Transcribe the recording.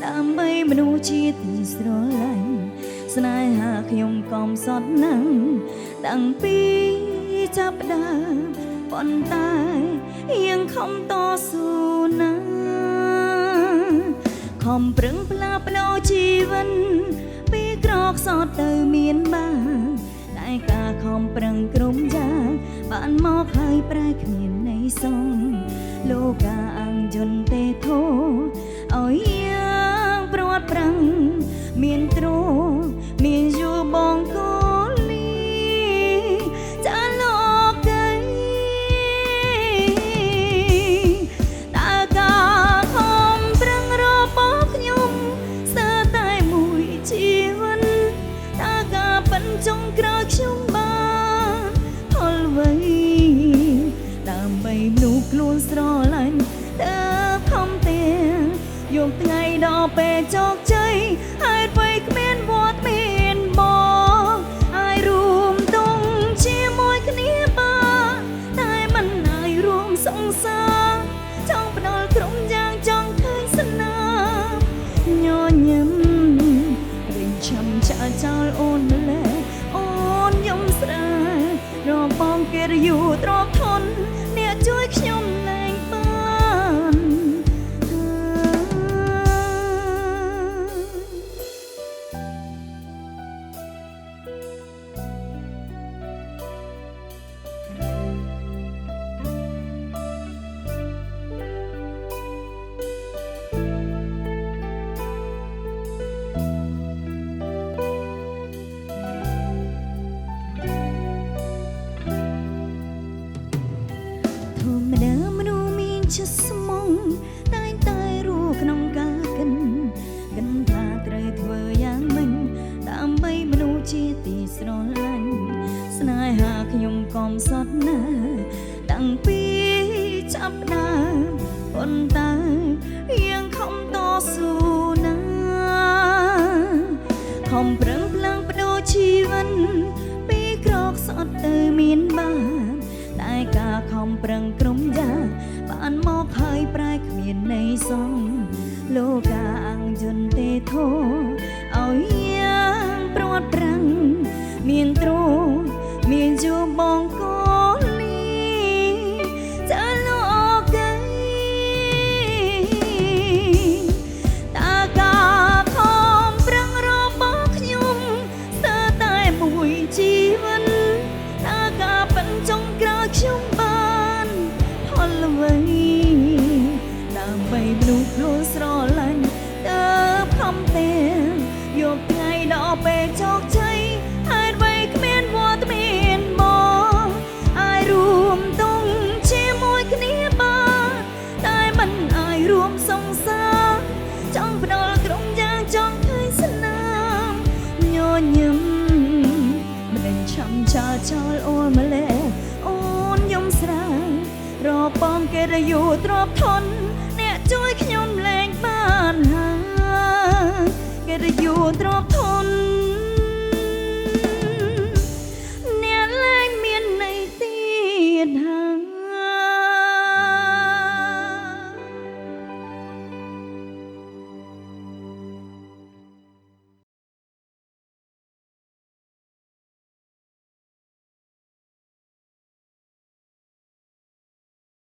ដើម្បីមនុស្សជាទីស្រឡាញ់ស្នេហាខ្ញុំកំសត់ណាស់តាំងពីចាប់ផ្ដើមប៉ុន្តែยังខំតស៊ូណាស់ខំប្រឹងផ្លាស់ប្ដូរជីវិតពីក្រខ្សត់ទៅមានបានតែការខំប្រឹងគ្រប់យ៉ាងបានមកហើយប្រែគ្មានន័យសងលោកាអង្គយន្តទេធោឲ្យយ៉ាងព្រាត់ប្រាំងមានទ្រមានយូបងកូលីចាលោកីតើការខំប្រឹងរបស់ខ្ញុំស្ទើរតែមួយជីវិតតើការបញ្ចុងក្រោយខ្ញុំបានផលអ្វីដើម្បីមនុស្សខ្លួនស្រឡាញ់តើខំទាំងយកថ្ងៃដល់ពេលជោគជ័យហើយអ្វីគ្មានវត្តមានបងហើយរួមតុងជាមួយគ្នាបានតែមិនហើយរួមសង្សារចង់ផ្ដល់ក្រុមយ៉ាងចង់ឃើញស្នាមញញឹមរិញឆាំចាចោលអូនម្លេះអូនយំស្រាលរបងគេរយូទ្រពធនអ្នកជួយខ្ញុំលែងបានជាស្មងតែងតែរួក្នុងការកិនថាត្រូវធ្វើយ៉ាងម៉េចដើម្បីមនុស្សជាទីស្រឡាញ់ស្នេហាខ្ញុំកំសត់ណាស់តាំងពីចាប់ផ្ដើមប៉ុន្តែยังខំតស៊ូណាស់ខំប្រឹងផ្លាំងប្ដូរជីវិតពីក្រខ្សត់ទៅមានបានតែការខំប្រឹងក្រុមយ៉ាងបានមកហើយប្រែគ្មានន័យសងលោកាអង្គយន្តទេធោឲ្យយ៉ាងព្រាត់ប្រាំងមានទ្រមានយូបងកូលីចាលោកីតើការខំប្រឹងរបស់ខ្ញុំស្ទើរតែមួយជីវិតតើការបញ្ចុងក្រោយខ្ញុំបានផលអ្វីដើម្បីមនុស្សខ្លួនស្រឡាញ់តើខំទាំងយកថ្ងៃដល់ពេលជោគជ័យហើយអ្វីគ្មានវត្តមានមកអាចរួមតុងជាមួយគ្នាបានតែមិនអាចរួមសង្សារចង់ផ្ដល់ក្រុមយ៉ាងចង់ឃើញស្នាមញញឹមមិនដឹងឆាំចាចោលអូនម្លេះអូនយំស្រាលរបងគេរយូទ្រពធនអ្នកជួយខ្ញុំលែងបានហើយគេរយូទ្រព